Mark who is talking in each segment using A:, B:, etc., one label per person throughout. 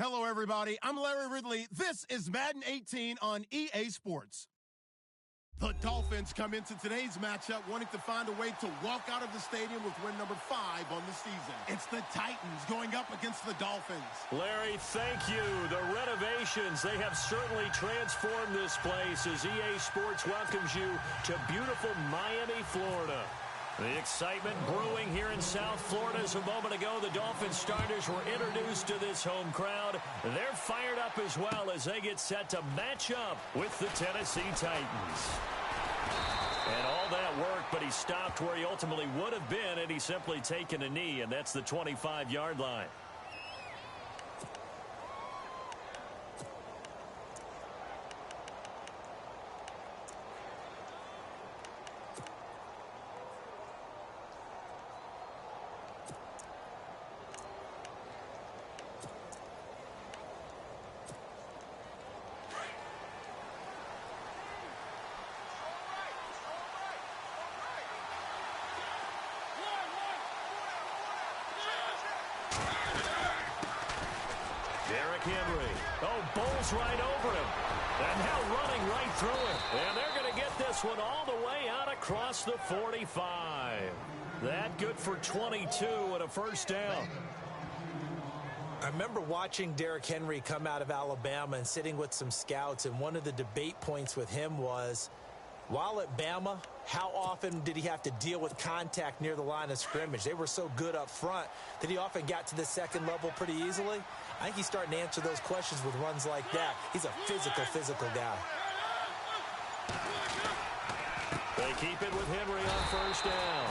A: Hello, everybody. I'm Larry Ridley. This is Madden 18 on EA Sports. The Dolphins come into today's matchup wanting to find a way to walk out of the stadium with win number 5 on the season. It's the Titans going up against the Dolphins.
B: Larry, thank you. The renovations, they have certainly transformed this place as EA Sports welcomes you to beautiful Miami, Florida. The excitement brewing here in South Florida. As a moment ago, the Dolphins starters were introduced to this home crowd. They're fired up as well as they get set to match up with the Tennessee Titans. And all that worked, but he stopped where he ultimately would have been, and he's simply taken a knee, and that's the 25-yard line. Henry. Oh, bowls right over him. And now running right through him. And they're going to get this one all the way out across the 45. That good for 22 and a first down.
C: I remember watching Derrick Henry come out of Alabama and sitting with some scouts, and one of the debate points with him was, while at Bama, how often did he have to deal with contact near the line of scrimmage? They were so good up front that he often got to the second level pretty easily. I think he's starting to answer those questions with runs like that. He's a physical guy.
B: They keep it with Henry on first down.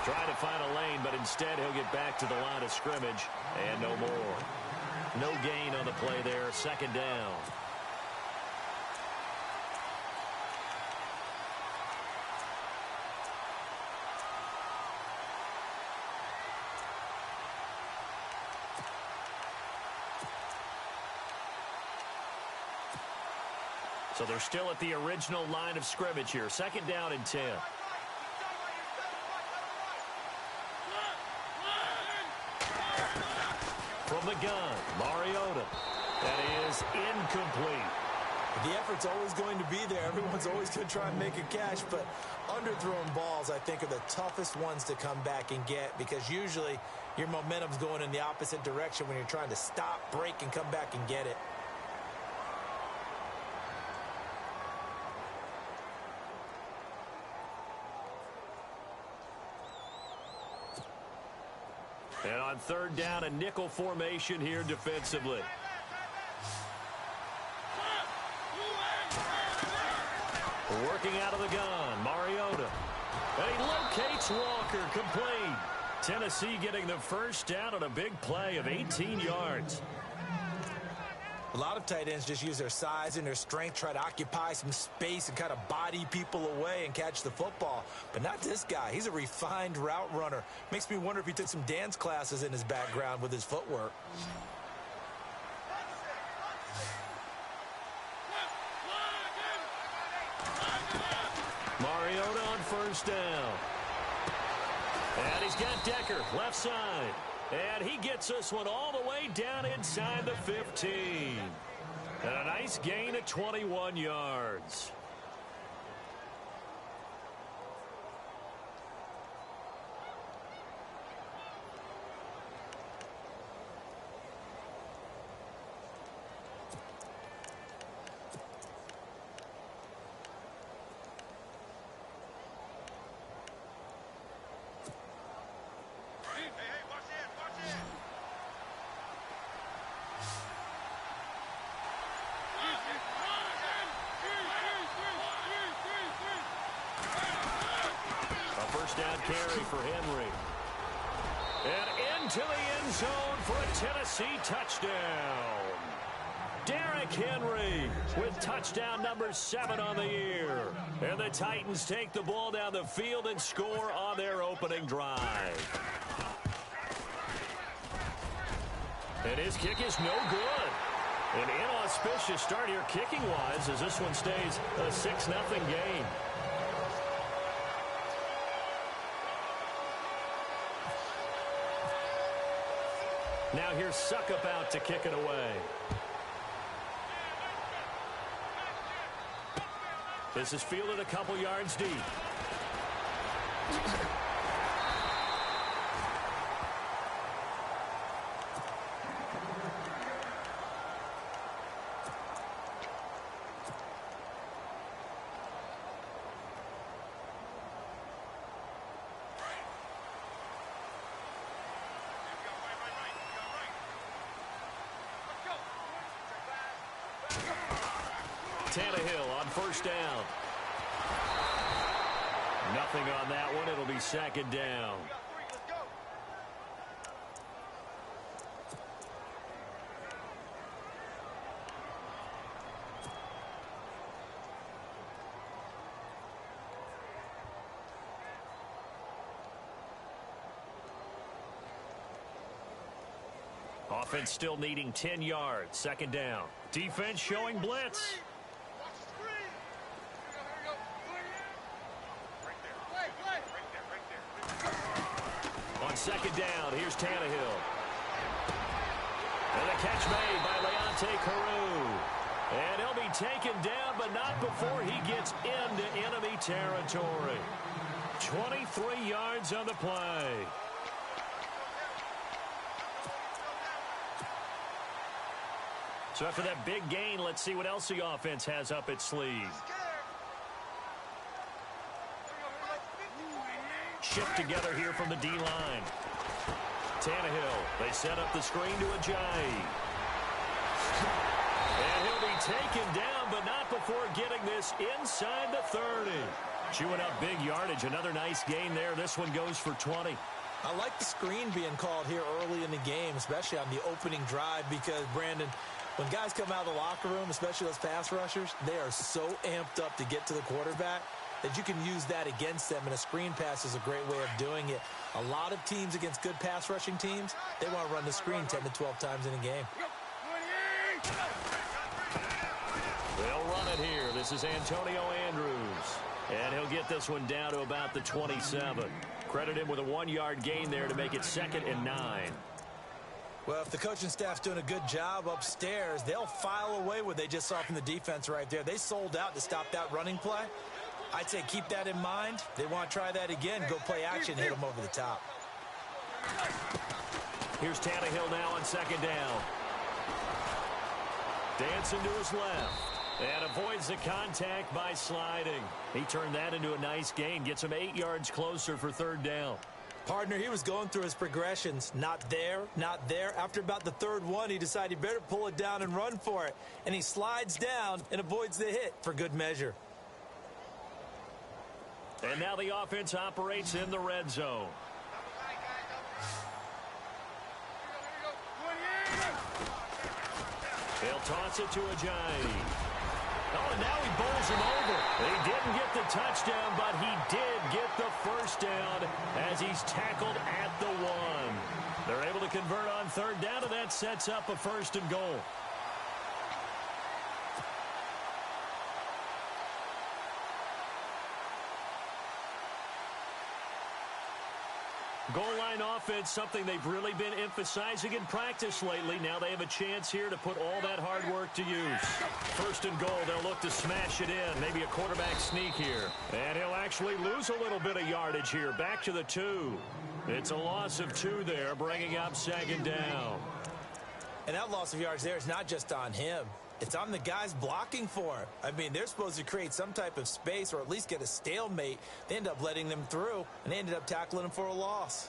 B: Trying to find a lane, but instead he'll get back to the line of scrimmage and no more. No gain on the play there. Second down. So they're still at the original line of scrimmage here. Second down and 10. From the gun, Mariota. That is incomplete.
C: The effort's always going to be there. Everyone's always going to try and make a catch, but underthrown balls, I think, are the toughest ones to come back and get, because usually your momentum's going in the opposite direction when you're trying to stop, break, and come back and get it.
B: And on third down, a nickel formation here defensively. Working out of the gun, Mariota. And he locates Walker, complete. Tennessee getting the first down on a big play of 18 yards.
C: A lot of tight ends just use their size and their strength, try to occupy some space and kind of body people away and catch the football. But not this guy. He's a refined route runner. Makes me wonder if he took some dance classes in his background with his footwork.
B: Mariota on first down. And he's got Decker, left side. And he gets this one all the way down inside the 15. And a nice gain of 21 yards. Down carry for Henry. And into the end zone for a Tennessee touchdown. Derrick Henry with touchdown number 7 on the year. And the Titans take the ball down the field and score on their opening drive. And his kick is no good. An inauspicious start here kicking-wise as this one stays a 6-0 game. Now here's Suckup out to kick it away. This is fielded a couple yards deep. Tannehill on first down. Nothing on that one. It'll be second down. Offense still needing 10 yards. Second down. Defense showing blitz. On second down, here's Tannehill. And the catch made by Leonte Carew. And he'll be taken down, but not before he gets into enemy territory. 23 yards on the play. So after that big gain, let's see what else the offense has up its sleeve. Shift together here from the D-line. Tannehill, they set up the screen to Ajayi. And he'll be taken down, but not before getting this inside the 30. Chewing up big yardage. Another nice gain there. This one goes for 20.
C: I like the screen being called here early in the game, especially on the opening drive, because, Brandon, when guys come out of the locker room, especially those pass rushers, they are so amped up to get to the quarterback that you can use that against them, and a screen pass is a great way of doing it. A lot of teams against good pass rushing teams, they want to run the screen 10 to 12 times in a game.
B: They'll run it here. This is Antonio Andrews. And he'll get this one down to about the 27. Credit him with a 1-yard gain there to make it 2nd and 9.
C: Well, if the coaching staff's doing a good job upstairs, they'll file away what they just saw from the defense right there. They sold out to stop that running play. I'd say keep that in mind. They want to try that again. Go play action, hit them over the top.
B: Here's Tannehill now on second down. Dancing to his left. And avoids the contact by sliding. He turned that into a nice gain. Gets him 8 yards closer for third down.
C: Partner, he was going through his progressions. Not there, not there. After about the third one, he decided he better pull it down and run for it. And he slides down and avoids the hit for good measure.
B: And now the offense operates in the red zone. They'll toss it to Ajayi. Oh, and now he bowls him over. They didn't get the touchdown, but he did get the first down as he's tackled at the 1. They're able to convert on third down, and that sets up a 1st and goal. Goal line offense, something they've really been emphasizing in practice lately. Now they have a chance here to put all that hard work to use. 1st and goal, they'll look to smash it in. Maybe a quarterback sneak here. And he'll actually lose a little bit of yardage here. Back to the 2. It's a loss of 2 there, bringing up 2nd down.
C: And that loss of yards there is not just on him. It's on the guys blocking for him. I mean, they're supposed to create some type of space or at least get a stalemate. They end up letting them through, and they ended up tackling him for a loss.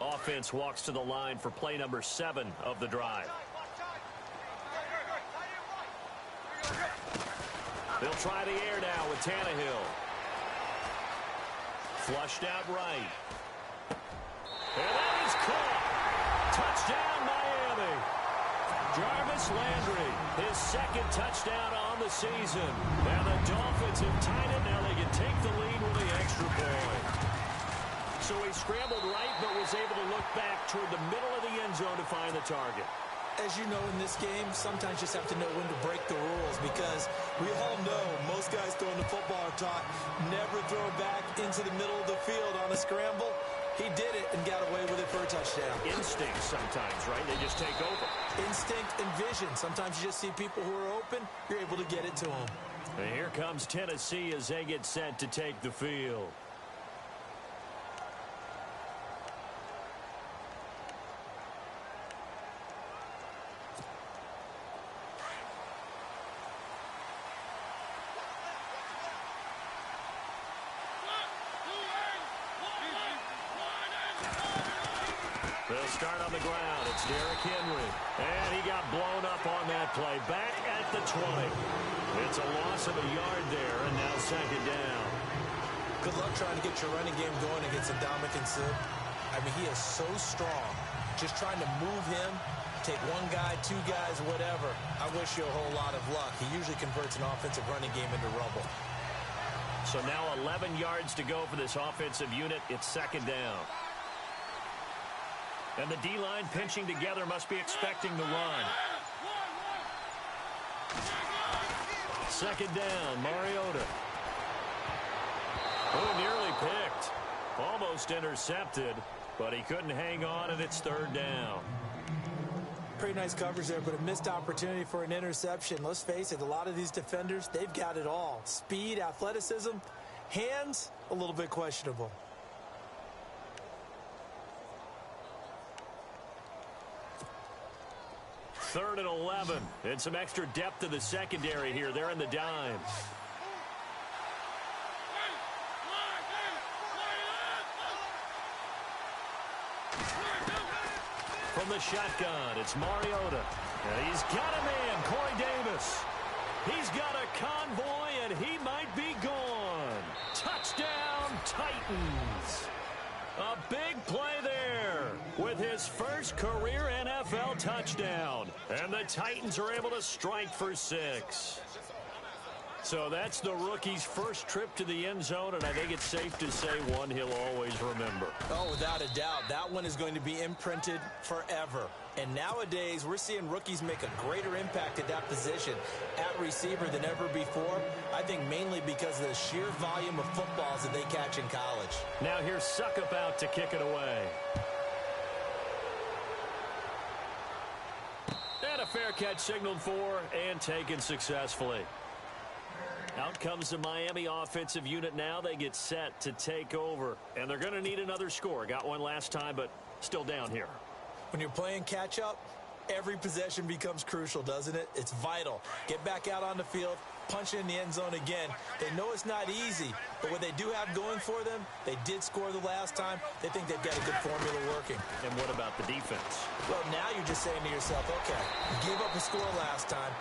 B: Offense walks to the line for play number 7 of the drive. They'll try the air now with Tannehill. Flushed out right. And that is caught. Touchdown, Miami. Jarvis Landry, his 2nd touchdown on the season. Now the Dolphins have tied it. Now they can take the lead with the extra point. So he scrambled right, but was able to look back toward the middle of the end zone to find the target.
C: As you know, in this game, sometimes you just have to know when to break the rules, because we all know most guys throwing the football are taught never throw back into the middle of the field on a scramble. He did it and got away with it for a touchdown.
B: Instinct sometimes, right? They just take over.
C: Instinct and vision. Sometimes you just see people who are open. You're able to get it to them.
B: And here comes Tennessee as they get set to take the field. They'll start on the ground. It's Derrick Henry. And he got blown up on that play. Back at the 20. It's a loss of a yard there, and now second down.
C: Good luck trying to get your running game going against Ndamukong Suh. I mean, he is so strong. Just trying to move him, take one guy, two guys, whatever. I wish you a whole lot of luck. He usually converts an offensive running game into rubble.
B: So now 11 yards to go for this offensive unit. It's second down. And the D-line pinching together must be expecting the run. Second down, Mariota. Oh, nearly picked. Almost intercepted, but he couldn't hang on, and it's third down.
C: Pretty nice coverage there, but a missed opportunity for an interception. Let's face it, a lot of these defenders, they've got it all. Speed, athleticism, hands, a little bit questionable.
B: Third and 11, and some extra depth to the secondary here. They're in the dime. From the shotgun, it's Mariota. And he's got a man, Corey Davis. He's got a convoy, and he might be gone. Touchdown, Titans. A big play there with his first career NFL touchdown. And the Titans are able to strike for 6. So that's the rookie's first trip to the end zone, and I think it's safe to say one he'll always remember.
C: Oh, without a doubt. That one is going to be imprinted forever. And nowadays, we're seeing rookies make a greater impact at that position at receiver than ever before. I think mainly because of the sheer volume of footballs that they catch in college.
B: Now here's Suckup out to kick it away. And a fair catch signaled for and taken successfully. Out comes the Miami offensive unit now. They get set to take over. And they're going to need another score. Got one last time, but still down here.
C: When you're playing catch-up, every possession becomes crucial, doesn't it? It's vital. Get back out on the field, punch in the end zone again. They know it's not easy, but what they do have going for them, they did score the last time. They think they've got a good formula working.
B: And what about the defense?
C: Well, now you're just saying to yourself, okay, you gave up a score last time.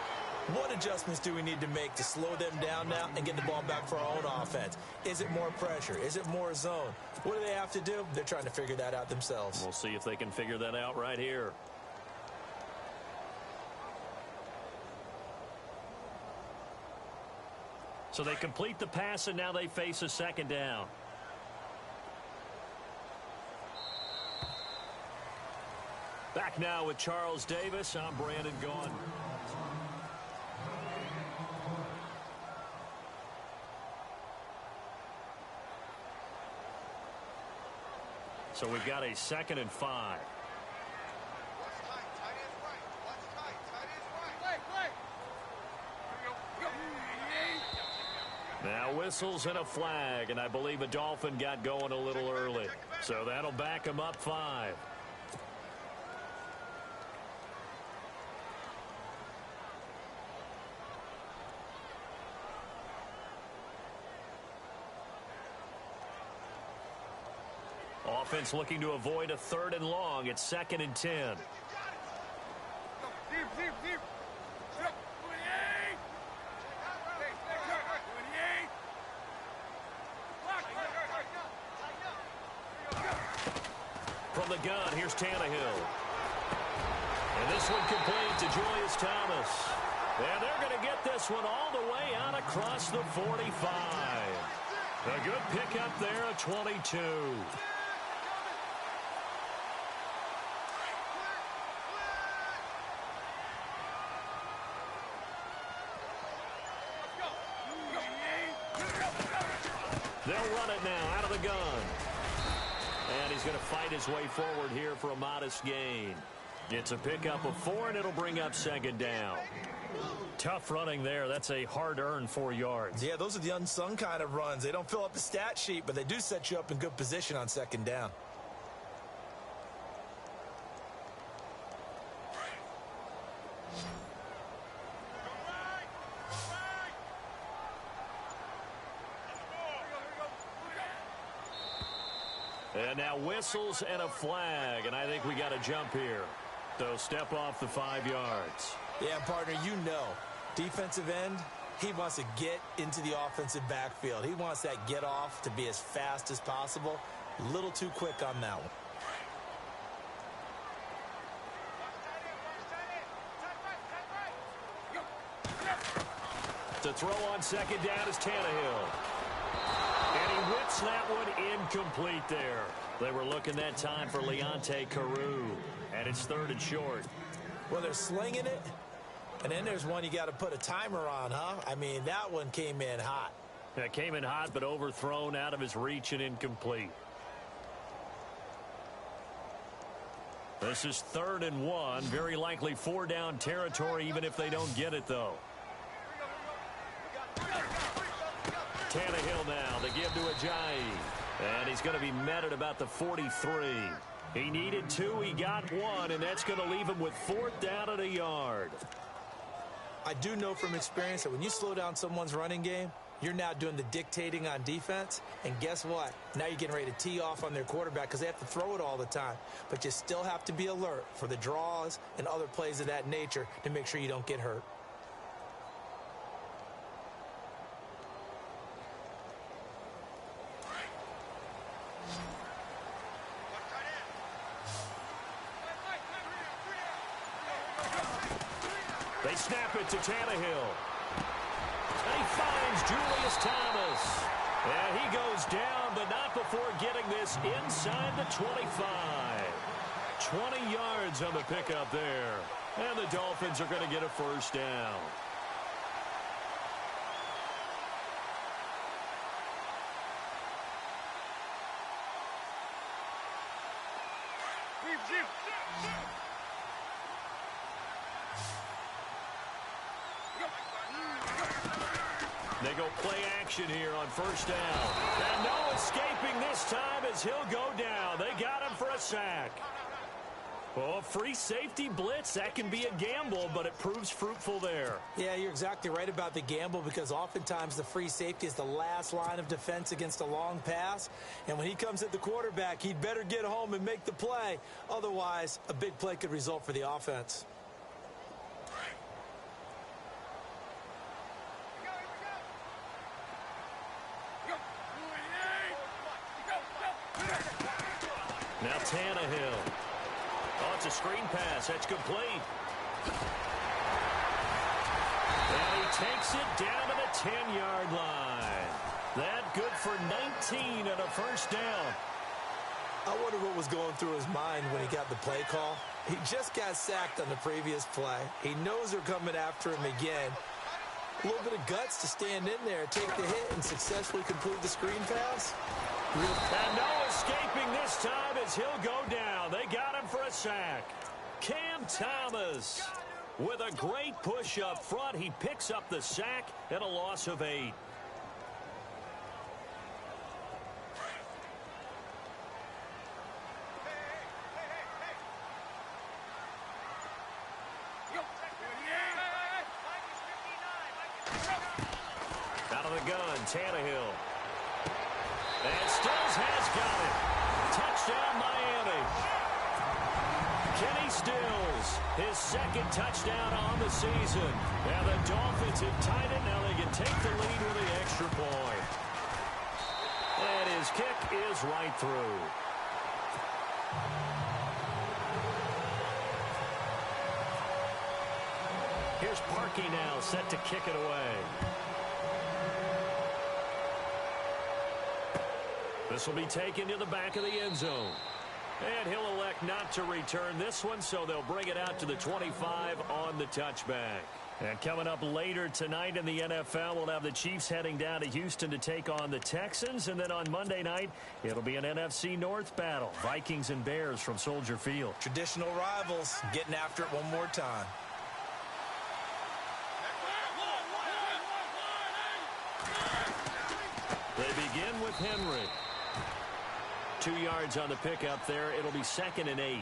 C: What adjustments do we need to make to slow them down now and get the ball back for our own offense? Is it more pressure? Is it more zone? What do they have to do? They're trying to figure that out themselves.
B: We'll see if they can figure that out right here. So they complete the pass, and now they face a second down. Back now with Charles Davis. I'm Brandon Gaughan. So we've got a 2nd and 5. Now whistles and a flag, and I believe a Dolphin got going a little early. So that'll back him up 5. Offense looking to avoid a 3rd and long. It's 2nd and 10. From the gun, here's Tannehill. And this one complete to Julius Thomas. And they're going to get this one all the way out across the 45. A good pickup there at 22. They'll run it now out of the gun. And he's going to fight his way forward here for a modest gain. It's a pickup of 4, and it'll bring up second down.
D: Tough running there. That's a hard-earned 4 yards.
C: Yeah, those are the unsung kind of runs. They don't fill up the stat sheet, but they do set you up in good position on second down.
B: And now whistles and a flag, and I think we got a jump here. So step off the 5 yards.
C: Yeah, partner, you know, defensive end, he wants to get into the offensive backfield. He wants that get off to be as fast as possible. A little too quick on that one.
B: To throw on second down is Tannehill. And he whips that one incomplete there. They were looking that time for Leonte Carew. And it's 3rd and short.
C: Well, they're slinging it. And then there's one you got to put a timer on, huh? I mean, that one came in hot.
B: That came in hot, but overthrown out of his reach and incomplete. This is 3rd and 1. Very likely 4-down territory, even if they don't get it, though. Tannehill now, they give to Ajayi. And he's going to be met at about the 43. He needed 2, he got 1, and that's going to leave him with 4th down at a yard.
C: I do know from experience that when you slow down someone's running game, you're now doing the dictating on defense. And guess what? Now you're getting ready to tee off on their quarterback because they have to throw it all the time. But you still have to be alert for the draws and other plays of that nature to make sure you don't get hurt.
B: They snap it to Tannehill. And he finds Julius Thomas. And he goes down, but not before getting this inside the 25. 20 yards on the pickup there. And the Dolphins are going to get a 1st down. They go play action here on 1st down. And no escaping this time as he'll go down. They got him for a sack. Well, free safety blitz, that can be a gamble, but it proves fruitful there.
C: Yeah, you're exactly right about the gamble because oftentimes the free safety is the last line of defense against a long pass. And when he comes at the quarterback, he'd better get home and make the play. Otherwise, a big play could result for the offense.
B: Now Tannehill. Oh, it's a screen pass. That's complete. And he takes it down to the 10-yard line. That good for 19 and a 1st down.
C: I wonder what was going through his mind when he got the play call. He just got sacked on the previous play. He knows they're coming after him again. A little bit of guts to stand in there, take the hit, and successfully complete the screen pass.
B: And no escaping this time as he'll go down. They got him for a sack. Cam Thomas with a great push up front. He picks up the sack and a loss of 8. Out of the gun, Tannehill. And Stills has got it. Touchdown, Miami. Kenny Stills, his 2nd touchdown on the season. And the Dolphins have tied it. Now they can take the lead with the extra point. And his kick is right through. Here's Parkey now, set to kick it away. This will be taken to the back of the end zone. And he'll elect not to return this one, so they'll bring it out to the 25 on the touchback.
D: And coming up later tonight in the NFL, we'll have the Chiefs heading down to Houston to take on the Texans. And then on Monday night, it'll be an NFC North battle. Vikings and Bears from Soldier Field.
C: Traditional rivals getting after it one more time.
B: They begin with Henry. 2 yards on the pickup there. It'll be 2nd and 8.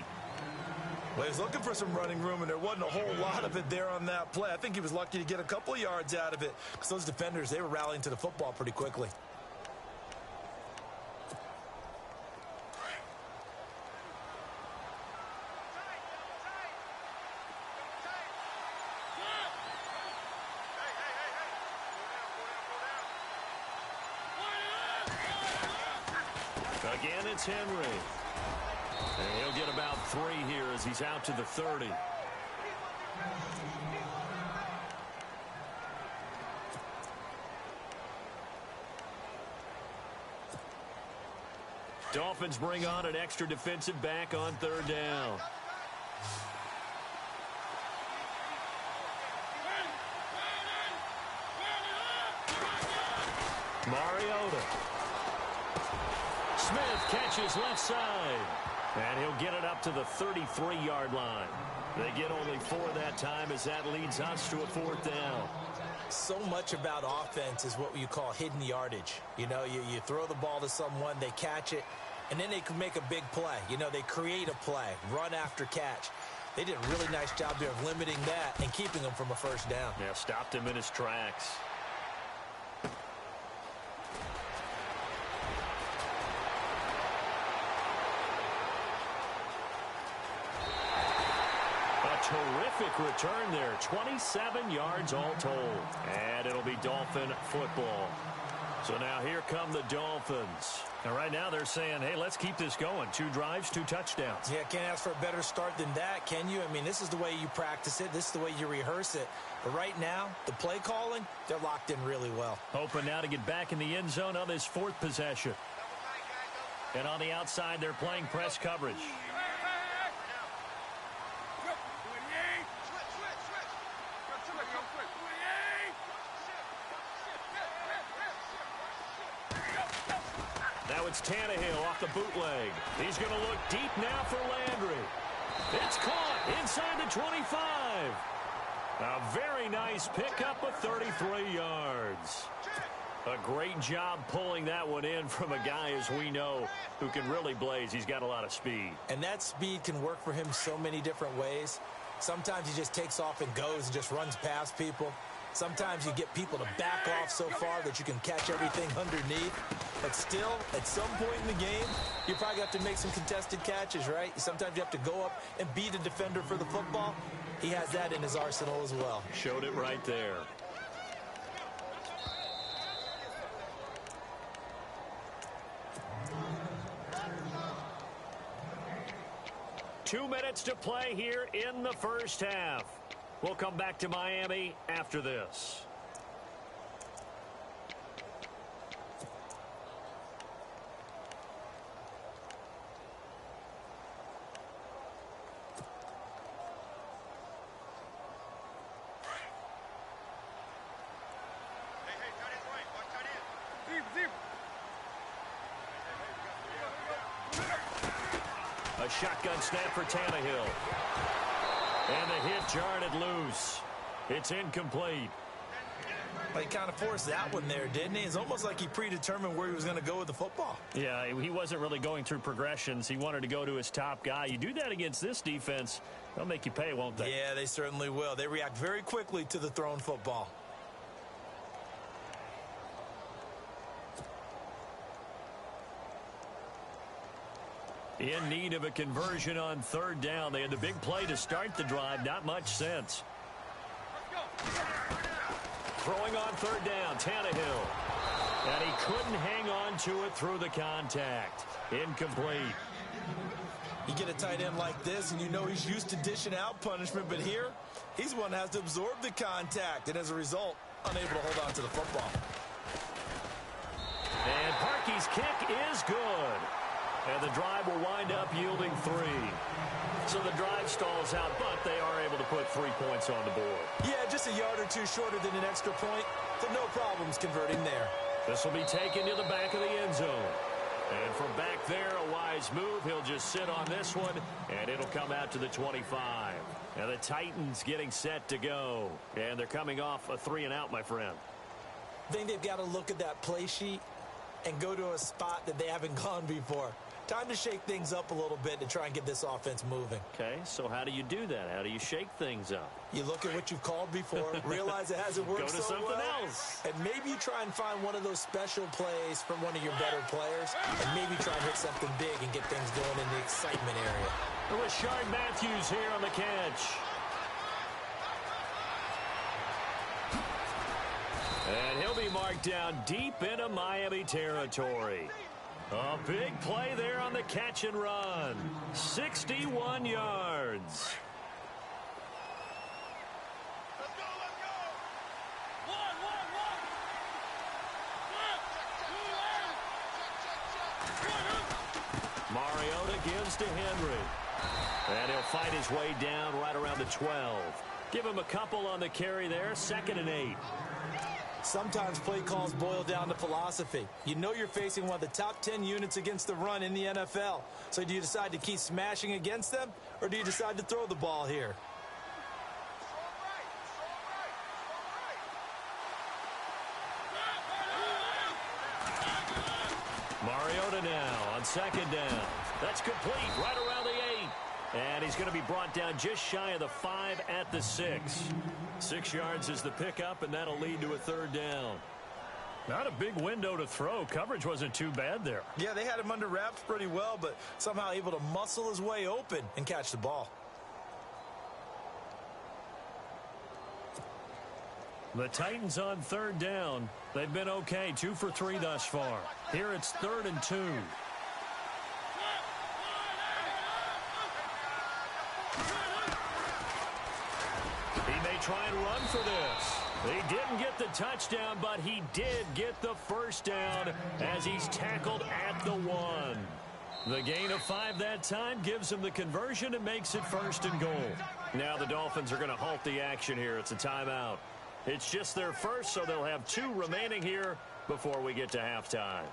C: Well, he was looking for some running room, and there wasn't a whole lot of it there on that play. I think he was lucky to get a couple of yards out of it because those defenders, they were rallying to the football pretty quickly.
B: Again, it's Henry. And he'll get about 3 here as he's out to the 30. Dolphins bring on an extra defensive back on 3rd down. Mariota. Smith catches left side. And he'll get it up to the 33-yard line. They get only 4 that time as that leads us to a 4th down.
C: So much about offense is what you call hidden yardage. You know, you throw the ball to someone, they catch it, and then they can make a big play. You know, they create a play, run after catch. They did a really nice job there of limiting that and keeping him from a 1st down.
B: Yeah, stopped him in his tracks. Terrific return there. 27 yards all told. And it'll be Dolphin football. So now here come the Dolphins.
D: And right now they're saying, hey, let's keep this going. 2 drives, 2 touchdowns.
C: Yeah, can't ask for a better start than that, can you? I mean, this is the way you practice it. This is the way you rehearse it. But right now, the play calling, they're locked in really well.
D: Hoping now to get back in the end zone on this 4th possession. And on the outside, they're playing press coverage. Now it's Tannehill off the bootleg. He's going to look deep now for Landry. It's caught inside the 25. A very nice pickup of 33 yards. A great job pulling that one in from a guy, as we know, who can really blaze. He's got a lot of speed.
C: And that speed can work for him so many different ways. Sometimes he just takes off and goes and just runs past people. Sometimes you get people to back off so far that you can catch everything underneath. But still, at some point in the game, you probably have to make some contested catches, right? Sometimes you have to go up and beat a defender for the football. He has that in his arsenal as well.
B: Showed it right there. Two minutes to play here in the 1st half. We'll come back to Miami after this. A shotgun snap for Tannehill. And the hit jarred it loose. It's incomplete.
C: He kind of forced that one there, didn't he? It's almost like he predetermined where he was going to go with the football.
D: Yeah, he wasn't really going through progressions. He wanted to go to his top guy. You do that against this defense, they'll make you pay, won't they?
C: Yeah, they certainly will. They react very quickly to the thrown football.
D: In need of a conversion on 3rd down. They had the big play to start the drive. Not much sense.
B: Throwing on 3rd down, Tannehill.
D: And he couldn't hang on to it through the contact. Incomplete.
C: You get a tight end like this, and you know he's used to dishing out punishment, but here, he's one that has to absorb the contact, and as a result, unable to hold on to the football.
D: And Parkey's kick is good. And the drive will wind up yielding 3.
B: So the drive stalls out, but they are able to put 3 points on the board.
C: Yeah, just a yard or two shorter than an extra point, but no problems converting there.
B: This will be taken to the back of the end zone. And from back there, a wise move. He'll just sit on this one, and it'll come out to the 25. And the Titans getting set to go. And they're coming off a 3-and-out, my friend.
C: I think they've got to look at that play sheet and go to a spot that they haven't gone before. Time to shake things up a little bit to try and get this offense moving.
B: Okay, so how do you do that? How do you shake things up?
C: You look at what you've called before, realize it hasn't worked
B: so well. Go to something else.
C: And maybe you try and find one of those special plays from one of your better players, and maybe try and hit something big and get things going in the excitement area.
B: Rashard Matthews here on the catch. And he'll be marked down deep into Miami territory. A big play there on the catch and run. 61 yards.
E: Let's go. One.
B: Mariota gives to Henry. And he'll fight his way down right around the 12. Give him a couple on the carry there. 2nd and 8.
C: Sometimes play calls boil down to philosophy. You know you're facing one of the top 10 units against the run in the NFL. So do you decide to keep smashing against them, or do you decide to throw the ball here?
B: Mariota now on 2nd down. That's complete right around the 8. And he's going to be brought down just shy of the 5 at the 6. 6 yards is the pickup, and that'll lead to a 3rd down. Not a big window to throw. Coverage wasn't too bad there.
C: Yeah, they had him under wraps pretty well, but somehow able to muscle his way open and catch the ball.
B: The Titans on 3rd down. They've been okay, 2 for 3 thus far. Here it's 3rd and 2. Try and run for this. He didn't get the touchdown, but he did get the 1st down as he's tackled at the 1. The gain of 5 that time gives him the conversion and makes it 1st and goal. Now the Dolphins are going to halt the action here. It's a timeout. It's just their first, so they'll have 2 remaining here before we get to halftime.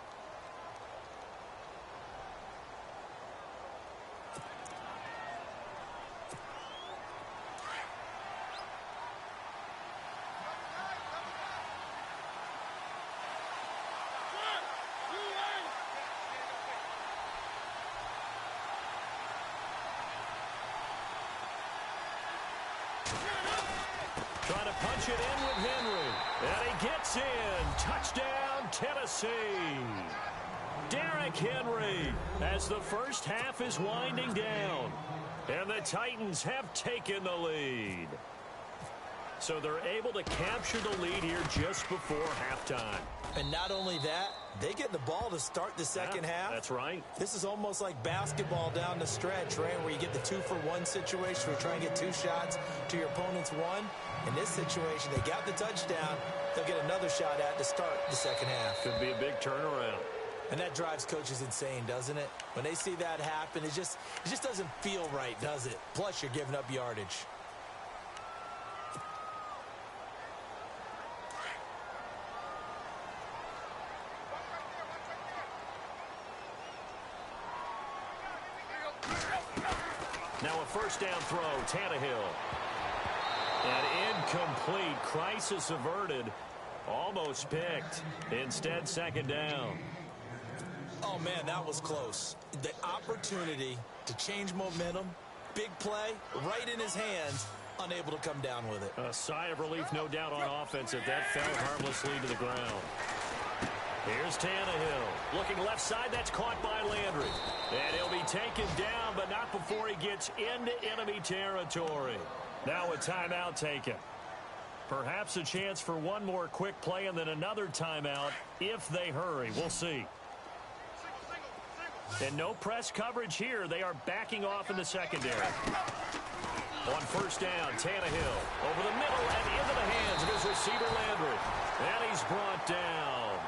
B: Trying to punch it in with Henry. And he gets in. Touchdown, Tennessee. Derrick Henry as the first half is winding down. And the Titans have taken the lead. So they're able to capture the lead here just before halftime.
C: And not only that, they get the ball to start the second half.
B: That's right.
C: This is almost like basketball down the stretch, right, where you get the 2-for-1 situation where you try and get 2 shots to your opponent's 1. In this situation, they got the touchdown. They'll get another shot at to start the second half.
B: Could be a big turnaround.
C: And that drives coaches insane, doesn't it? When they see that happen, it just doesn't feel right, does it? Plus, you're giving up yardage.
B: Now a first down throw, Tannehill. And incomplete. Crisis averted. Almost picked. Instead, 2nd down.
C: Oh, man, that was close. The opportunity to change momentum, big play, right in his hands, unable to come down with it.
B: A sigh of relief, no doubt, on offense if that fell harmlessly to the ground. Here's Tannehill. Looking left side, that's caught by Landry. And he'll be taken down, but not before he gets into enemy territory. Now a timeout taken. Perhaps a chance for one more quick play and then another timeout if they hurry. We'll see. And no press coverage here. They are backing off in the secondary. On first down, Tannehill over the middle and into the hands of his receiver Landry. And he's brought down.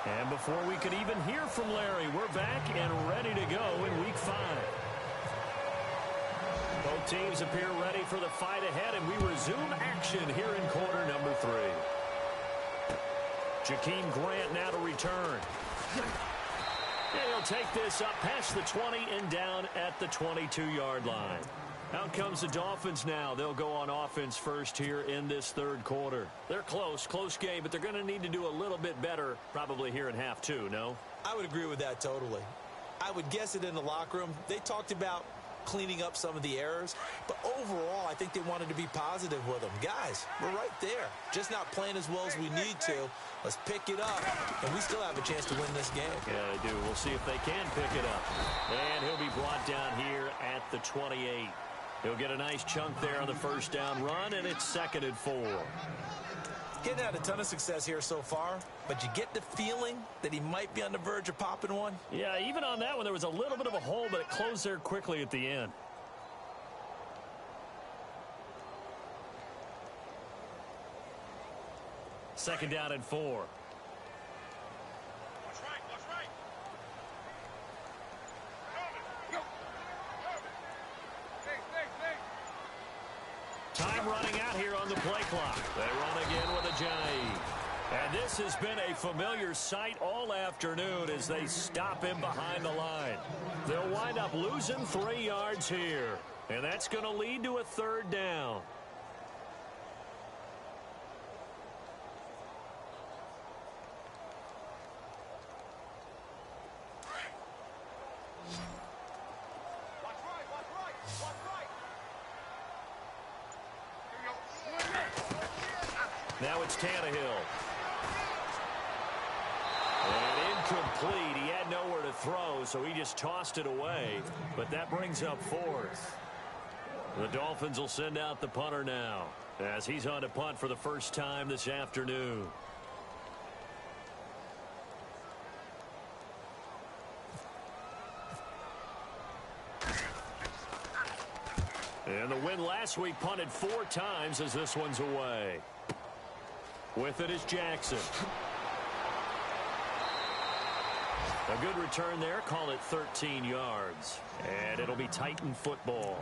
B: And before we could even hear from Larry, we're back and ready to go in Week 5. Teams appear ready for the fight ahead, and we resume action here in quarter number 3. Jakeem Grant now to return. And he'll take this up past the 20 and down at the 22-yard line. Out comes the Dolphins now. They'll go on offense first here in this third quarter. They're close game, but they're going to need to do a little bit better probably here in half 2, no?
C: I would agree with that totally. I would guess it in the locker room. They talked about cleaning up some of the errors, but overall I think they wanted to be positive with them. Guys, we're right there. Just not playing as well as we need to. Let's pick it up, and we still have a chance to win this game.
B: Yeah, they do. We'll see if they can pick it up. And he'll be brought down here at the 28. He'll get a nice chunk there on the first down run, and it's 2nd and 4.
C: Getting had a ton of success here so far, but you get the feeling that he might be on the verge of popping one.
B: Yeah, even on that one, there was a little bit of a hole, but it closed there quickly at the end. Second down and 4.
E: Watch right, watch right. Go.
B: Time running out here on the play clock. They run again with Ajayi. And this has been a familiar sight all afternoon as they stop him behind the line. They'll wind up losing 3 yards here. And that's going to lead to a 3rd down. Now it's Tannehill. And incomplete. He had nowhere to throw, so he just tossed it away. But that brings up 4th. The Dolphins will send out the punter now as he's on to punt for the first time this afternoon. And the win last week punted 4 times as this one's away. With it is Jackson. A good return there. Call it 13 yards. And it'll be Titan football.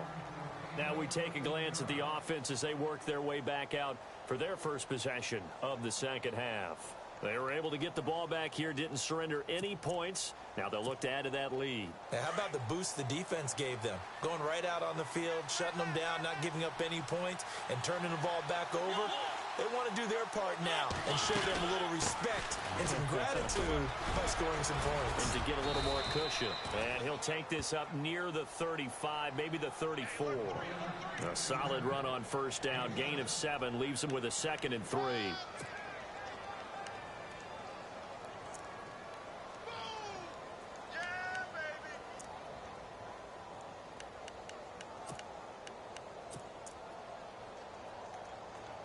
B: Now we take a glance at the offense as they work their way back out for their first possession of the second half. They were able to get the ball back here, didn't surrender any points. Now they'll look to add to that lead.
C: Now, how about the boost the defense gave them? Going right out on the field, shutting them down, not giving up any points, and turning the ball back over. They want to do their part now and show them a little respect and some gratitude by scoring some points.
B: And to get a little more cushion. And he'll take this up near the 35, maybe the 34. A solid run on first down. Gain of 7 leaves him with a 2nd and 3.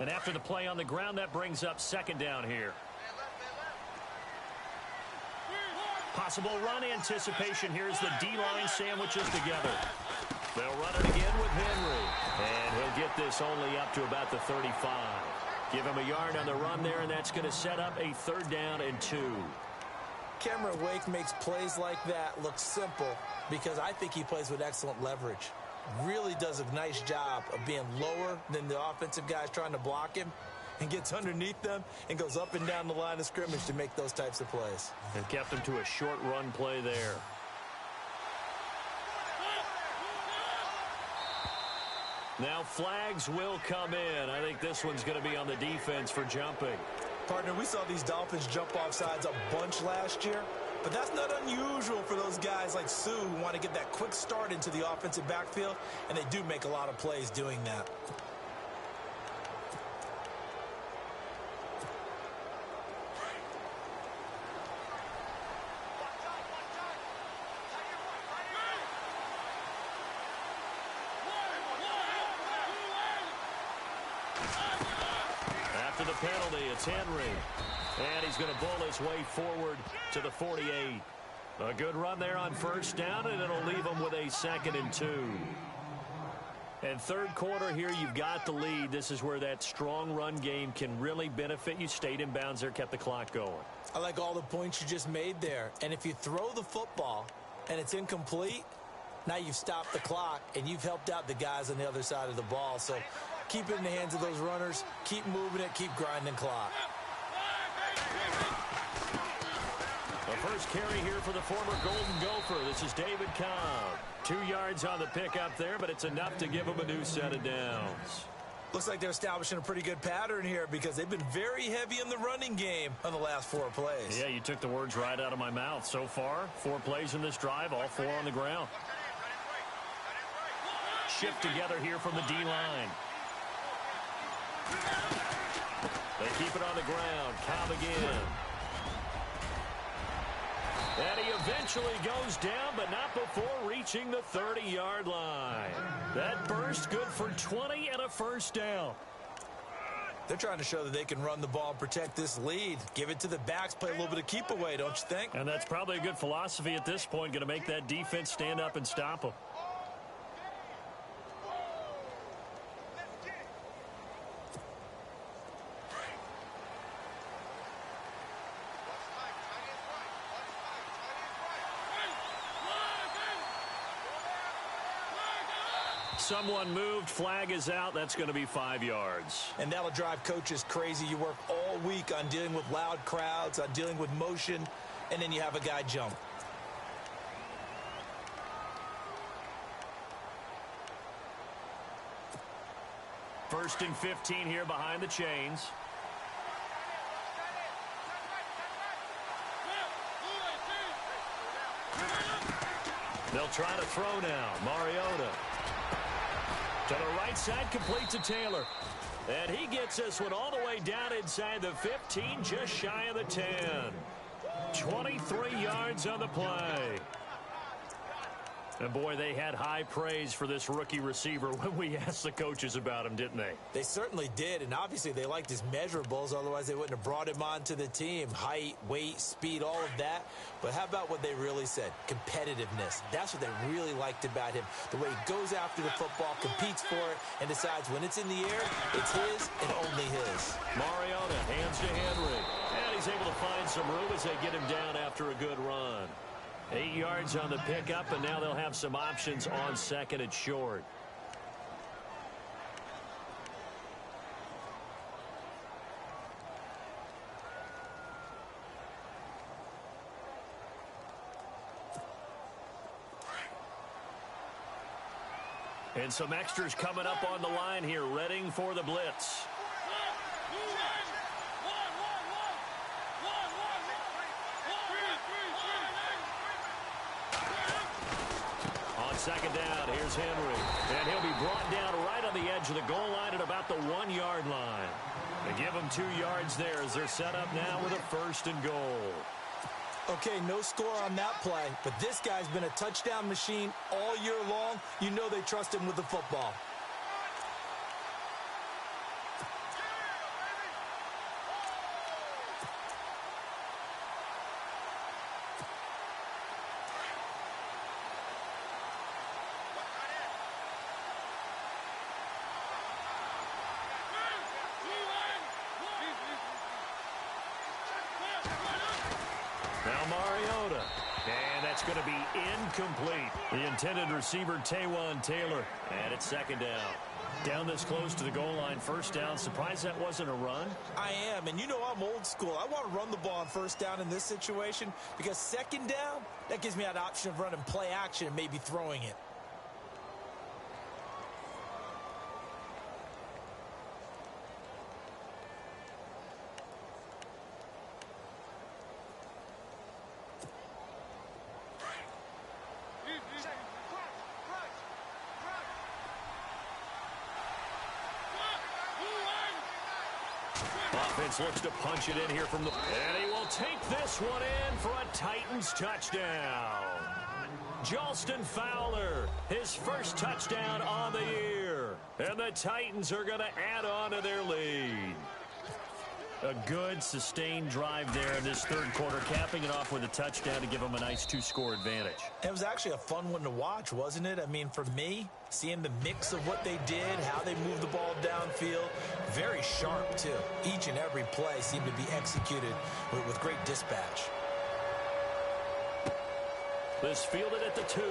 B: And after the play on the ground, that brings up 2nd down here. Possible run anticipation. Here's the D-line sandwiches together. They'll run it again with Henry. And he'll get this only up to about the 35. Give him a yard on the run there, and that's going to set up a 3rd down and 2.
C: Cameron Wake makes plays like that look simple because I think he plays with excellent leverage. Really does a nice job of being lower than the offensive guys trying to block him and gets underneath them and goes up and down the line of scrimmage to make those types of plays.
B: And kept him to a short run play there. Now flags will come in. I think this one's going to be on the defense for jumping.
C: Partner, we saw these Dolphins jump off sides a bunch last year. But that's not unusual for those guys like Sue who want to get that quick start into the offensive backfield, and they do make a lot of plays doing that.
B: After the penalty, it's Henry. And he's going to bowl his way forward to the 48. A good run there on first down, and it'll leave him with a 2nd and 2. And third quarter here, you've got the lead. This is where that strong run game can really benefit you. Stayed in bounds there, kept the clock going.
C: I like all the points you just made there. And if you throw the football and it's incomplete, Now you've stopped the clock, and you've helped out the guys on the other side of the ball. So keep it in the hands of those runners. Keep moving it. Keep grinding clock.
B: The first carry here for the former Golden Gopher. This is David Cobb. 2 yards on the pickup there, but it's enough to give him a new set of downs.
C: Looks like they're establishing a pretty good pattern here because they've been very heavy in the running game on the last 4 plays.
B: Yeah, you took the words right out of my mouth. So far, 4 plays in this drive, all 4 on the ground. Shift together here from the D-line. They keep it on the ground. Cobb again. And he eventually goes down, but not before reaching the 30-yard line. That burst good for 20 and a first down.
C: They're trying to show that they can run the ball and protect this lead. Give it to the backs, play a little bit of keep away, don't you think?
B: And that's probably a good philosophy at this point, going to make that defense stand up and stop them. Someone moved. Flag is out. That's going to be 5 yards.
C: And that'll drive coaches crazy. You work all week on dealing with loud crowds, on dealing with motion, and then you have a guy jump.
B: First and 15 here behind the chains. They'll try to throw now. Mariota. To the right side, complete to Taylor. And he gets this one all the way down inside the 15, just shy of the 10. 23 yards on the play. And, boy, they had high praise for this rookie receiver when we asked the coaches about him, didn't they?
C: They certainly did, and obviously they liked his measurables. Otherwise, they wouldn't have brought him onto the team. Height, weight, speed, all of that. But how about what they really said? Competitiveness. That's what they really liked about him. The way he goes after the football, competes for it, and decides when it's in the air, it's his and only his.
B: Mariota hands to Henry. And he's able to find some room as they get him down after a good run. 8 yards on the pickup, and now they'll have some options on second and short. And some extras coming up on the line here, readying for the blitz. Second down, here's Henry. And he'll be brought down right on the edge of the goal line at about the 1 yard line. They give him 2 yards there as they're set up now with a first and goal.
C: Okay, no score on that play, but this guy's been a touchdown machine all year long. You know they trust him with the football.
B: Now Mariota. And that's going to be incomplete. The intended receiver, Taywan Taylor. And it's second down. Down this close to the goal line, first down. Surprised that wasn't a run?
C: I am, and you know I'm old school. I want to run the ball on first down in this situation because second down, that gives me an option of running play action and maybe throwing it.
B: Offense looks to punch it in here from the... And he will take this one in for a Titans touchdown. Jalston Fowler, his first touchdown on the year. And the Titans are going to add on to their lead. A good, sustained drive there in this third quarter, capping it off with a touchdown to give them a nice 2-score advantage.
C: It was actually a fun one to watch, wasn't it? I mean, for me, seeing the mix of what they did, how they moved the ball downfield, very sharp, too. Each and every play seemed to be executed with great dispatch.
B: This fielded at the 2.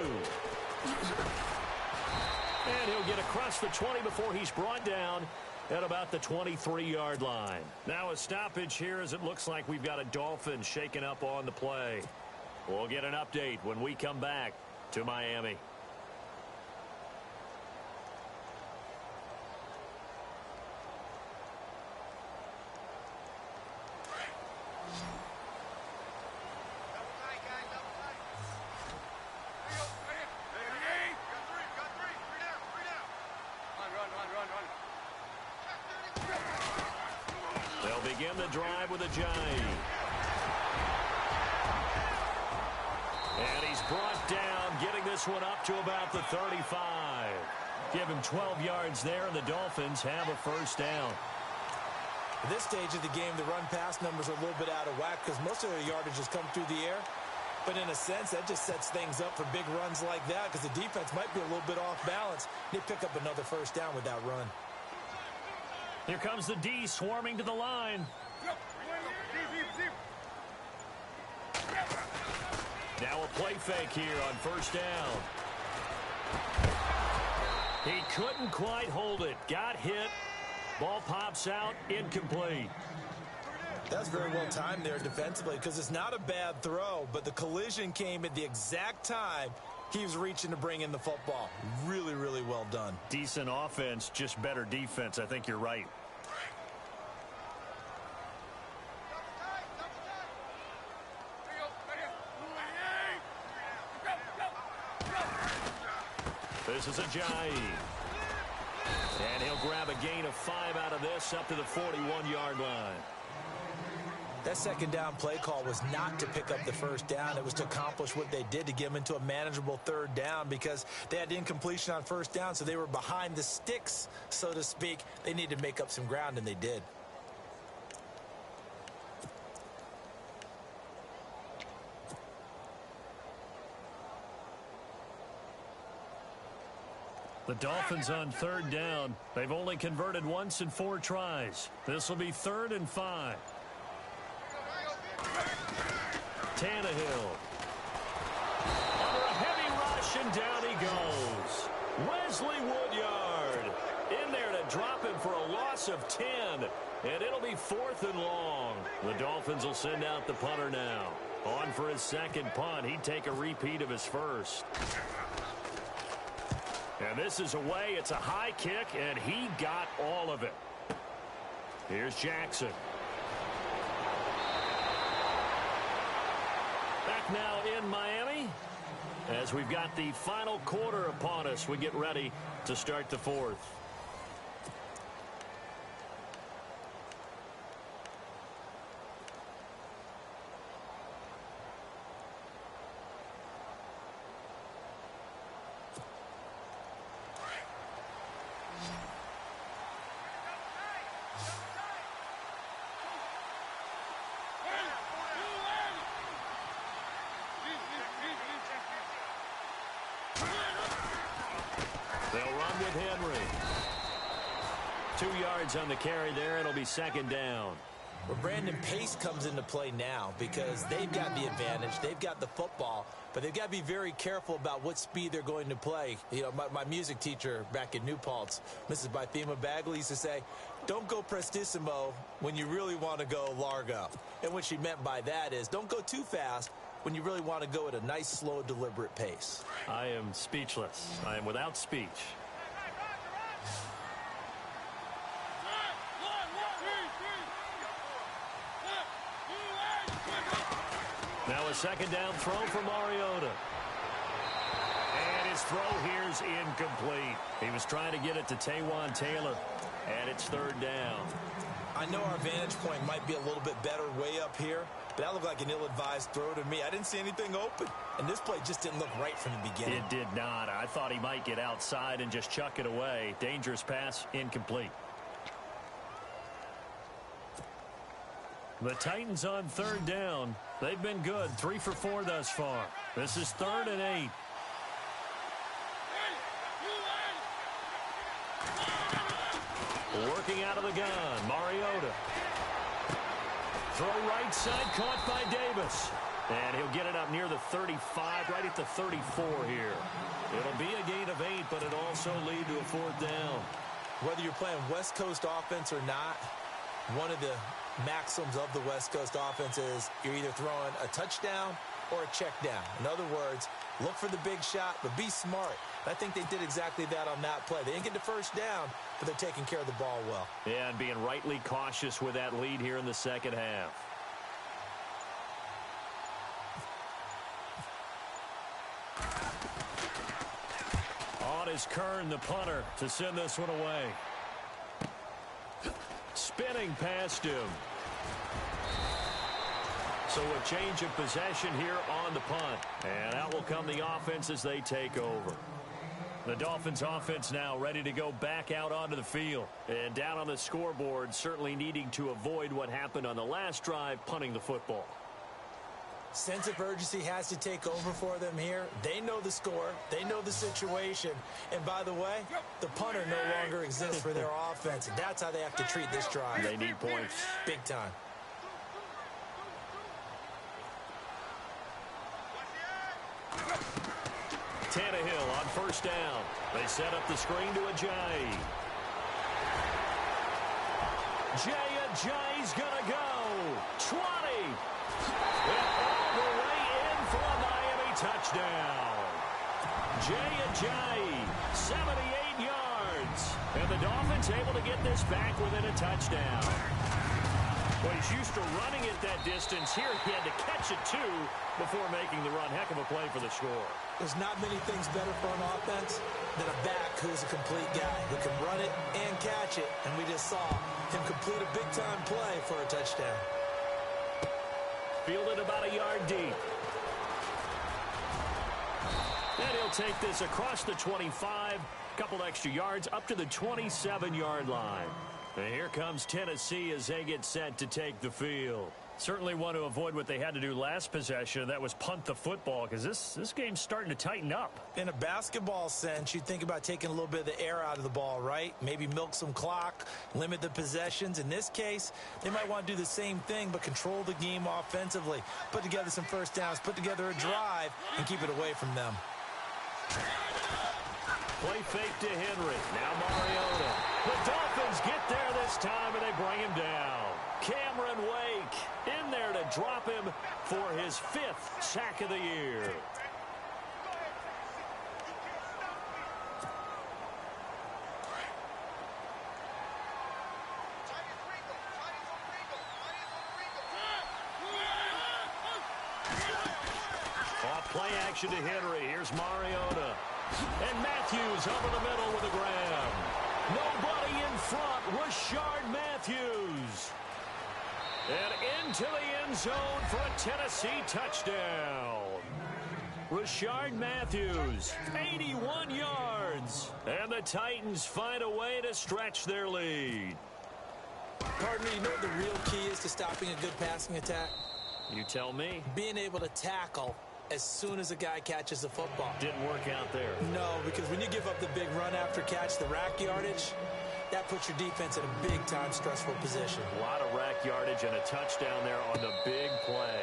B: And he'll get across the 20 before he's brought down at about the 23-yard line. Now a stoppage here as it looks like we've got a Dolphin shaken up on the play. We'll get an update when we come back to Miami. They'll begin the drive with a jive. And he's brought down, getting this one up to about the 35. Give him 12 yards there, and the Dolphins have a first down.
C: At this stage of the game, the run-pass numbers are a little bit out of whack because most of their yardage has come through the air. But in a sense, that just sets things up for big runs like that because the defense might be a little bit off balance. They pick up another first down with that run.
B: Here comes the D swarming to the line. Now a play fake here on first down. He couldn't quite hold it. Got hit. Ball pops out. Incomplete.
C: That's very well timed there defensively because it's not a bad throw, but the collision came at the exact time he was reaching to bring in the football. Really, really well done.
B: Decent offense, just better defense. I think you're right. This is a jive. And he'll grab a gain of 5 out of this up to the 41-yard line.
C: That second down play call was not to pick up the first down. It was to accomplish what they did to get them into a manageable third down because they had incompletion on first down, so they were behind the sticks, so to speak. They needed to make up some ground, and they did.
B: The Dolphins on third down. They've only converted once in 4 tries. This will be 3rd and 5. Tannehill. Under a heavy rush, and down he goes. Wesley Woodyard in there to drop him for a loss of 10. And it'll be 4th and long. The Dolphins will send out the punter now. On for his second punt. He'd take a repeat of his first. And this is away. It's a high kick, and he got all of it. Here's Jackson. Back now in Miami as we've got the final quarter upon us. We get ready to start the 4th. They'll run with Henry. 2 yards on the carry there. It'll be 2nd down.
C: Well, Brandon, pace comes into play now because they've got the advantage. They've got the football, but they've got to be very careful about what speed they're going to play. You know, my music teacher back in New Paltz, Mrs. Bythema Bagley, used to say, don't go prestissimo when you really want to go largo. And what she meant by that is don't go too fast when you really want to go at a nice, slow, deliberate pace.
B: I am speechless. I am without speech. Now a 2nd down throw for Mariota. And his throw here's incomplete. He was trying to get it to Taywan Taylor. And it's 3rd down.
C: I know our vantage point might be a little bit better way up here, but that looked like an ill-advised throw to me. I didn't see anything open, and this play just didn't look right from the beginning.
B: It did not. I thought he might get outside and just chuck it away. Dangerous pass, incomplete. The Titans on 3rd down. They've been good, 3 for 4 thus far. This is 3rd and 8. Working out of the gun, Mariota. Throw right side, caught by Davis. And he'll get it up near the 35, right at the 34 here. It'll be a gain of 8, but it'll also lead to a 4th down.
C: Whether you're playing West Coast offense or not, one of the maxims of the West Coast offense is you're either throwing a touchdown or a check down. In other words, look for the big shot, but be smart. I think they did exactly that on that play. They didn't get the first down, but they're taking care of the ball well.
B: Yeah, and being rightly cautious with that lead here in the second half. On is Kern, the punter, to send this one away. Spinning past him. So a change of possession here on the punt. And out will come the offense as they take over. The Dolphins offense now ready to go back out onto the field. And down on the scoreboard, certainly needing to avoid what happened on the last drive, punting the football.
C: Sense of urgency has to take over for them here. They know the score. They know the situation. And by the way, the punter no longer exists for their offense. And that's how they have to treat this drive.
B: They need points.
C: Big time.
B: Tannehill on first down. They set up the screen to Ajayi. Ajayi's going to go. 20. And all the way in for a Miami touchdown. Ajayi, 78 yards. And the Dolphins able to get this back within a touchdown. Well, he's used to running it that distance. Here he had to catch it, too, before making the run. Heck of a play for the score.
C: There's not many things better for an offense than a back who's a complete guy who can run it and catch it. And we just saw him complete a big-time play for a touchdown.
B: Fielded about a yard deep. And he'll take this across the 25. Couple extra yards up to the 27-yard line. And here comes Tennessee as they get set to take the field. Certainly want to avoid what they had to do last possession. That was punt the football, because this game's starting to tighten up.
C: In a basketball sense, you think about taking a little bit of the air out of the ball, right? Maybe milk some clock, limit the possessions. In this case, they might want to do the same thing, but control the game offensively. Put together some first downs, put together a drive, and keep it away from them.
B: Play fake to Henry. Now Mariota. The Dolphins get there this time, and they bring him down. Cameron Wake in there to drop him for his 5th sack of the year. Off play action to Henry. Here's Mariota. And Matthews over the middle with a grab. Nobody in front. Rashard Matthews. And into the end zone for a Tennessee touchdown. Rashard Matthews, 81 yards. And the Titans find a way to stretch their lead.
C: Partner, you know what the real key is to stopping a good passing attack?
B: You tell me.
C: Being able to tackle as soon as a guy catches the football.
B: Didn't work out there.
C: No, because when you give up the big run after catch, the rack yardage, that puts your defense in a big-time stressful position.
B: A lot of rack yardage and a touchdown there on the big play.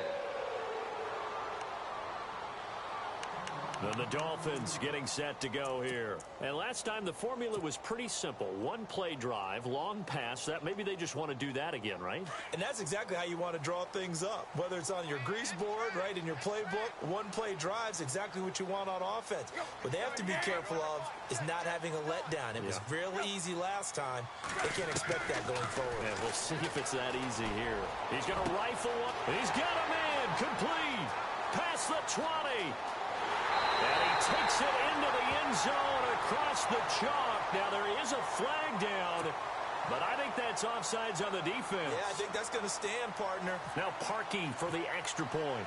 B: And the Dolphins getting set to go here. And last time the formula was pretty simple. One play drive, long pass. That maybe they just want to do that again, right?
C: And that's exactly how you want to draw things up. Whether it's on your grease board, right, in your playbook, one play drive's exactly what you want on offense. What they have to be careful of is not having a letdown. It was real easy last time. They can't expect that going forward.
B: Yeah, we'll see if it's that easy here. He's going to rifle one. He's got him in. Complete. Past the 20. And he takes it into the end zone across the chalk. Now, there is a flag down, but I think that's offsides on the defense.
C: Yeah, I think that's going to stand, partner.
B: Now Parkey for the extra point.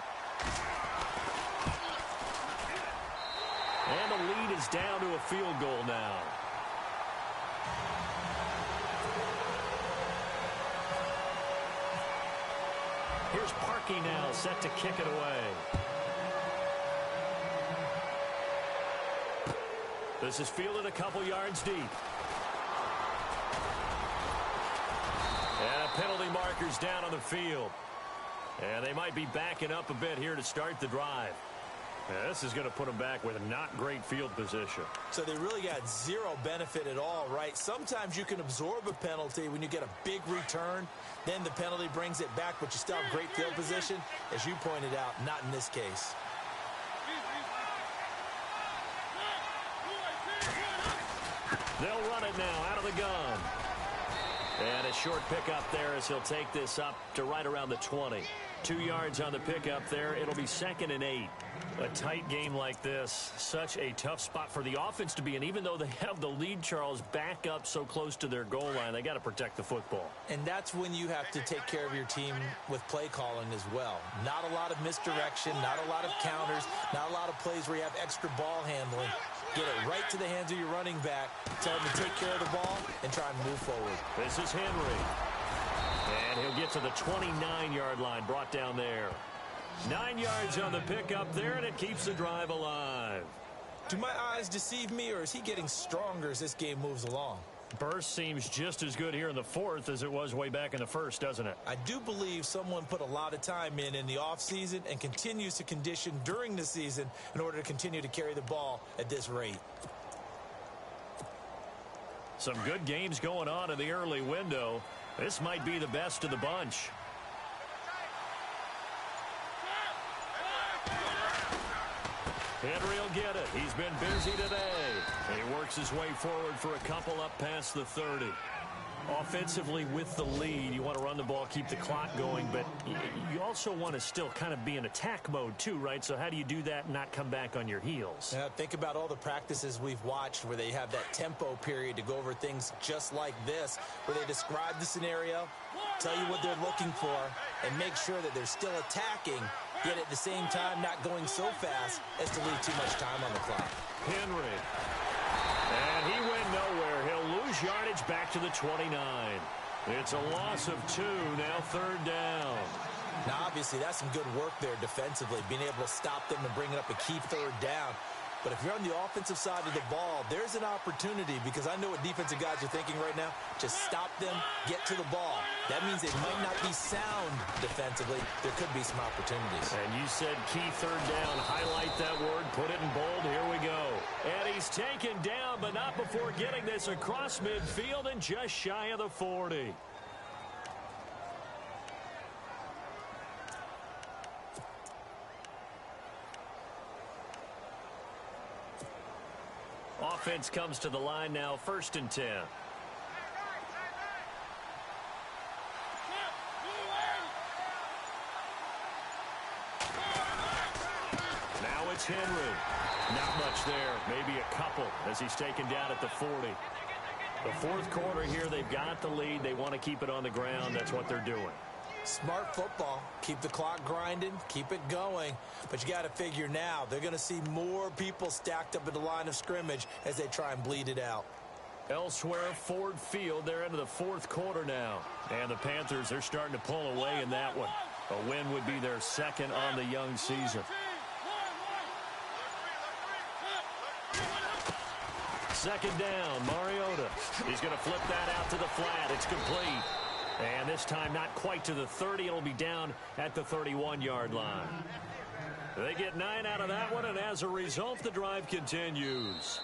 B: And the lead is down to a field goal now. Here's Parkey now, set to kick it away. This is fielded a couple yards deep. And a penalty marker's down on the field. And they might be backing up a bit here to start the drive. Yeah, this is going to put them back with not great field position.
C: So they really got zero benefit at all, right? Sometimes you can absorb a penalty when you get a big return. Then the penalty brings it back, but you still have great field position. As you pointed out, not in this case.
B: They'll run it now out of the gun. And a short pickup there as he'll take this up to right around the 20. 2 yards on the pickup there. It'll be 2nd and 8. A tight game like this, such a tough spot for the offense to be in. Even though they have the lead, Charles, back up so close to their goal line, they got to protect the football.
C: And that's when you have to take care of your team with play calling as well. Not a lot of misdirection, not a lot of counters, not a lot of plays where you have extra ball handling. Get it right to the hands of your running back, tell him to take care of the ball, and try and move forward.
B: This is Henry. And he'll get to the 29-yard line, brought down there. 9 yards on the pickup there, and it keeps the drive alive.
C: Do my eyes deceive me, or is he getting stronger as this game moves along?
B: Burst seems just as good here in the 4th as it was way back in the 1st, doesn't it?
C: I do believe someone put a lot of time in the offseason and continues to condition during the season in order to continue to carry the ball at this rate.
B: Some good games going on in the early window. This might be the best of the bunch. Henry will get it. He's been busy today. And he works his way forward for a couple up past the 30. Offensively with the lead, you want to run the ball, keep the clock going, but you also want to still kind of be in attack mode too, right? So how do you do that and not come back on your heels?
C: Now, think about all the practices we've watched where they have that tempo period to go over things just like this, where they describe the scenario, tell you what they're looking for, and make sure that they're still attacking, yet at the same time not going so fast as to leave too much time on the clock.
B: Henry. And he went nowhere. He'll lose yardage back to the 29. It's a loss of 2, now 3rd down.
C: Now, obviously, that's some good work there defensively, being able to stop them and bringing up a key 3rd down. But if you're on the offensive side of the ball, there's an opportunity, because I know what defensive guys are thinking right now. Just stop them, get to the ball. That means they might not be sound defensively. There could be some opportunities.
B: And you said key 3rd down. Highlight that word, put it in bold. Here we go. And he's taken down, but not before getting this across midfield and just shy of the 40. Offense comes to the line now, 1st and 10. Now it's Henry. Not much there, maybe a couple as he's taken down at the 40. The 4th quarter here, they've got the lead. They want to keep it on the ground. That's what they're doing.
C: Smart football. Keep the clock grinding, keep it going. But you got to figure now, they're going to see more people stacked up at the line of scrimmage as they try and bleed it out.
B: Elsewhere, Ford Field, they're into the 4th quarter now. And the Panthers, they're starting to pull away in that one. A win would be their 2nd on the young season. 2nd down, Mariota. He's going to flip that out to the flat. It's complete. And this time not quite to the 30. It'll be down at the 31-yard line. They get 9 out of that one, and as a result, the drive continues.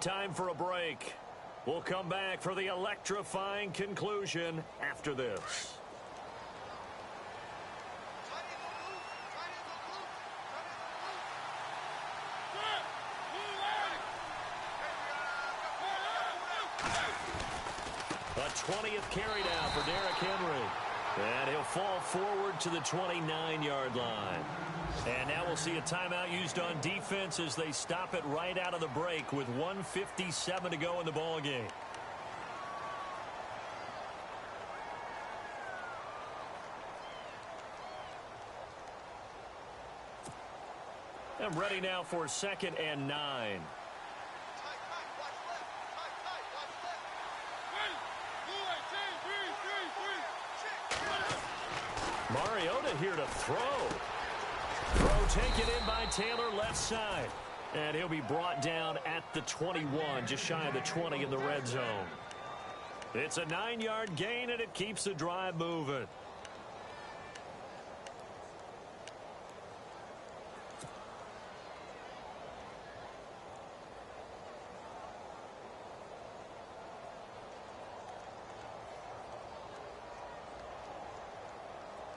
B: Time for a break. We'll come back for the electrifying conclusion after this. A 20th carry now for Derrick Henry. And he'll fall forward to the 29-yard line. And now we'll see a timeout used on defense as they stop it right out of the break with 1:57 to go in the ballgame. I'm ready now for 2nd and 9. Mariota here to throw. Throw taken in by Taylor left side. And he'll be brought down at the 21, just shy of the 20 in the red zone. It's a 9-yard gain, and it keeps the drive moving.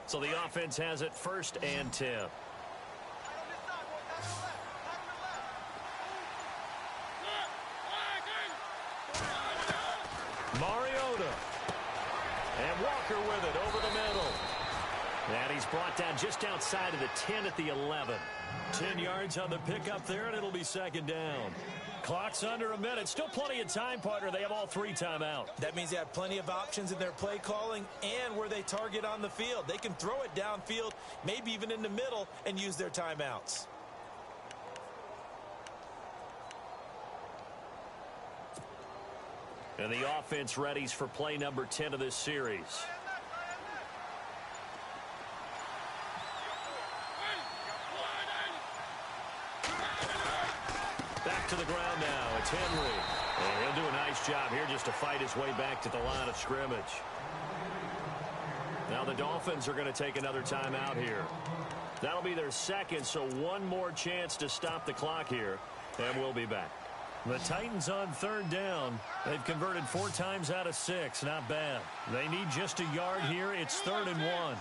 B: So the offense has it 1st and 10. Mariota. And Walker with it over the middle. And he's brought down just outside of the 10 at the 11. 10 yards on the pickup there, and it'll be 2nd down. Clock's under a minute. Still plenty of time, partner. They have all 3 timeouts.
C: That means they have plenty of options in their play calling and where they target on the field. They can throw it downfield, maybe even in the middle, and use their timeouts.
B: And the offense readies for play number 10 of this series. Back to the ground now. It's Henry. And he'll do a nice job here just to fight his way back to the line of scrimmage. Now the Dolphins are going to take another timeout here. That'll be their 2nd, so one more chance to stop the clock here, and we'll be back. The Titans on 3rd down. They've converted 4 times out of 6. Not bad. They need just a yard here. It's 3rd and 1.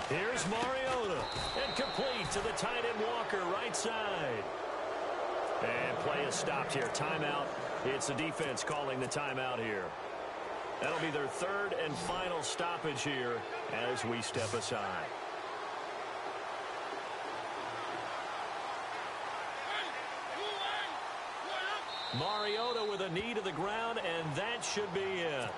B: Here's Mariota. And complete to the tight end Walker, right side. And play is stopped here. Timeout. It's the defense calling the timeout here. That'll be their 3rd and final stoppage here as we step aside. Mariota with a knee to the ground, and that should be it.